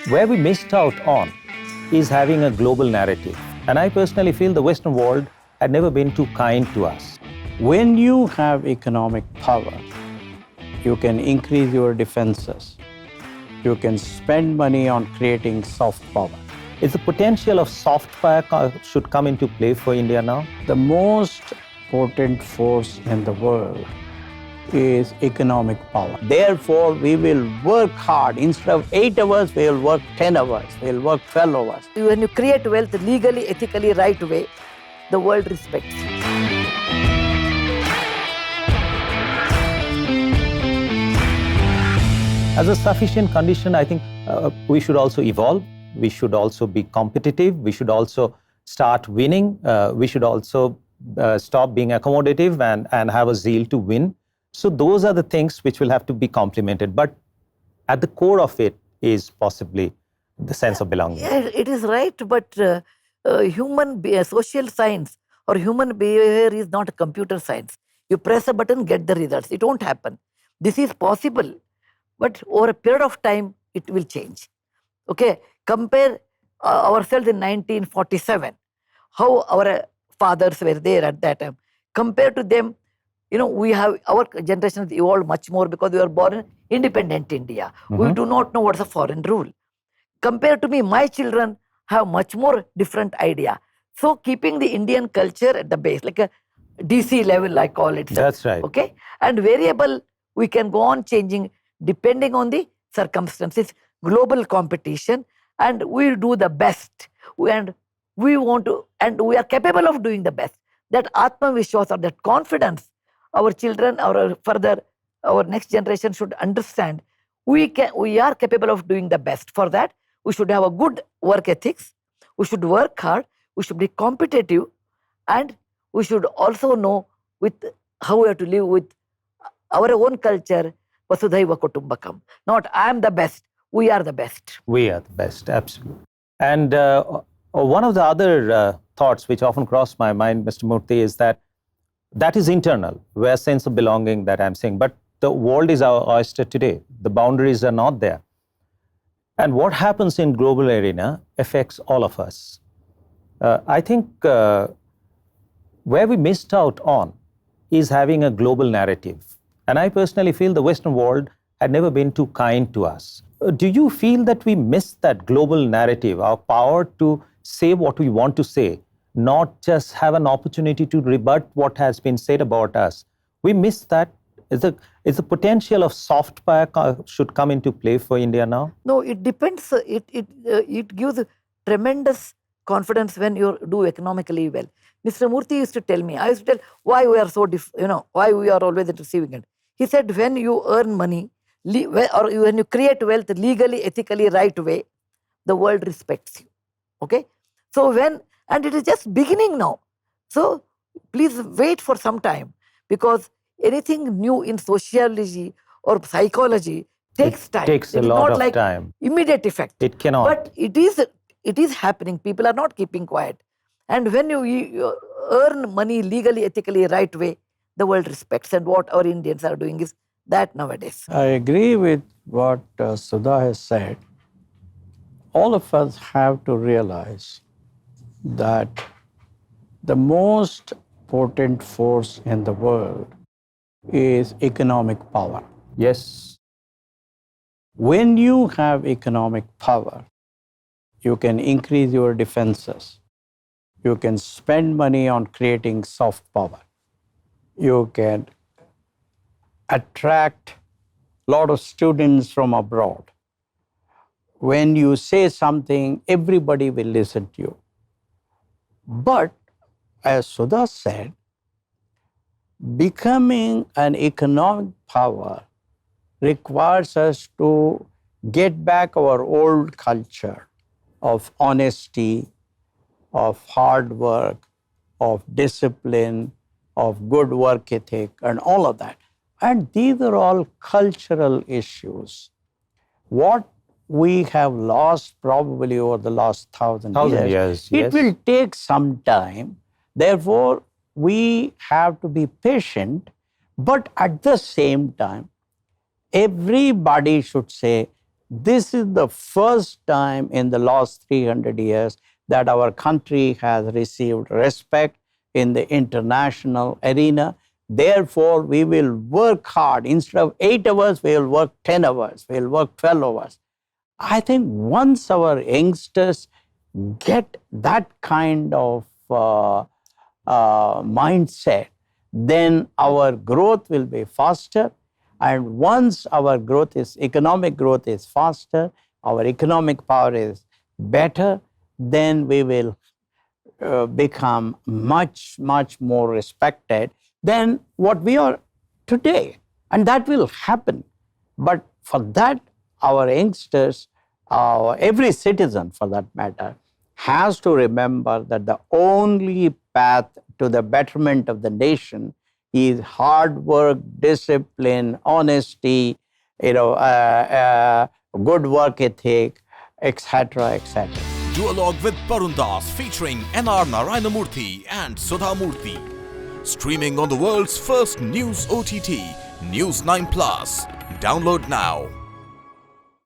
Where we missed out on is having a global narrative. And I personally feel the Western world had never been too kind to us. When you have economic power, you can increase your defenses. You can spend money on creating soft power. Is the potential of soft power should come into play for India now? The most potent force in the world is economic power. Therefore, we will work hard. Instead of 8 hours, we will work 10 hours. We will work 12 hours. When you create wealth legally, ethically, right way, the world respects you. As a sufficient condition, I think we should also evolve. We should also be competitive. We should also start winning. We should also stop being accommodative and have a zeal to win. So those are the things which will have to be complemented. But at the core of it is possibly the sense of belonging. Yeah, it is right, but social science or human behavior is not a computer science. You press a button, get the results. It won't happen. This is possible, but over a period of time, it will change. Okay, compare ourselves in 1947, how our fathers were there at that time. Compared to them, we have, our generation has evolved much more because we were born in independent India. Mm-hmm. We do not know what's a foreign rule. Compared to me, my children have much more different idea. So keeping the Indian culture at the base, like a DC level, I call it. That's right. Okay, and variable, we can go on changing depending on the circumstances, global competition, and we'll do the best. And we want to, and we are capable of doing the best. That Atma Vishwas or that confidence, our children, our next generation should understand. We are capable of doing the best. For that, we should have a good work ethics. We should work hard. We should be competitive, and we should also know with how we have to live with our own culture. Vasudhaiva Kutumbakam. Not I am the best. We are the best. We are the best, absolutely. And one of the other thoughts which often cross my mind, Mr. Murthy, is that is internal, where sense of belonging that I'm saying. But the world is our oyster today. The boundaries are not there. And what happens in global arena affects all of us. I think where we missed out on is having a global narrative. And I personally feel the Western world had never been too kind to us. Do you feel that we missed that global narrative, our power to say what we want to say, not just have an opportunity to rebut what has been said about us? We missed that. Is the potential of soft power should come into play for India now? No, it depends. It gives tremendous confidence when you do economically well. Mr. Murthy used to tell me, I used to tell why we are so, why we are always receiving it. He said, when you earn money, or when you create wealth legally, ethically, right way, the world respects you. Okay? So and it is just beginning now. So please wait for some time, because anything new in sociology or psychology takes time. It takes a lot of time. Immediate effect. It cannot. But it is happening. People are not keeping quiet. And when you earn money legally, ethically, right way, the world respects. And what our Indians are doing is that nowadays. I agree with what Sudha has said. All of us have to realize that the most potent force in the world is economic power. Yes. When you have economic power, you can increase your defenses. You can spend money on creating soft power. You can attract a lot of students from abroad. When you say something, everybody will listen to you. But as Sudha said, becoming an economic power requires us to get back our old culture of honesty, of hard work, of discipline, of good work ethic, and all of that. And these are all cultural issues. What we have lost probably over the last 1,000 years, it will take some time. Therefore, we have to be patient, but at the same time, everybody should say, this is the first time in the last 300 years that our country has received respect in the international arena. Therefore, we will work hard. Instead of 8 hours, we will work 10 hours, we will work 12 hours. I think once our youngsters get that kind of mindset, then our growth will be faster. And once our economic growth is faster, our economic power is better, then we will become much, much more respected than what we are today. And that will happen. But for that, our youngsters, every citizen for that matter, has to remember that the only path to the betterment of the nation is hard work, discipline, honesty, good work ethic, etc., etc. Duologue with Barun featuring Narayana Murthy and Sudha Murty. Streaming on the world's first news OTT, News9 Plus. Download now.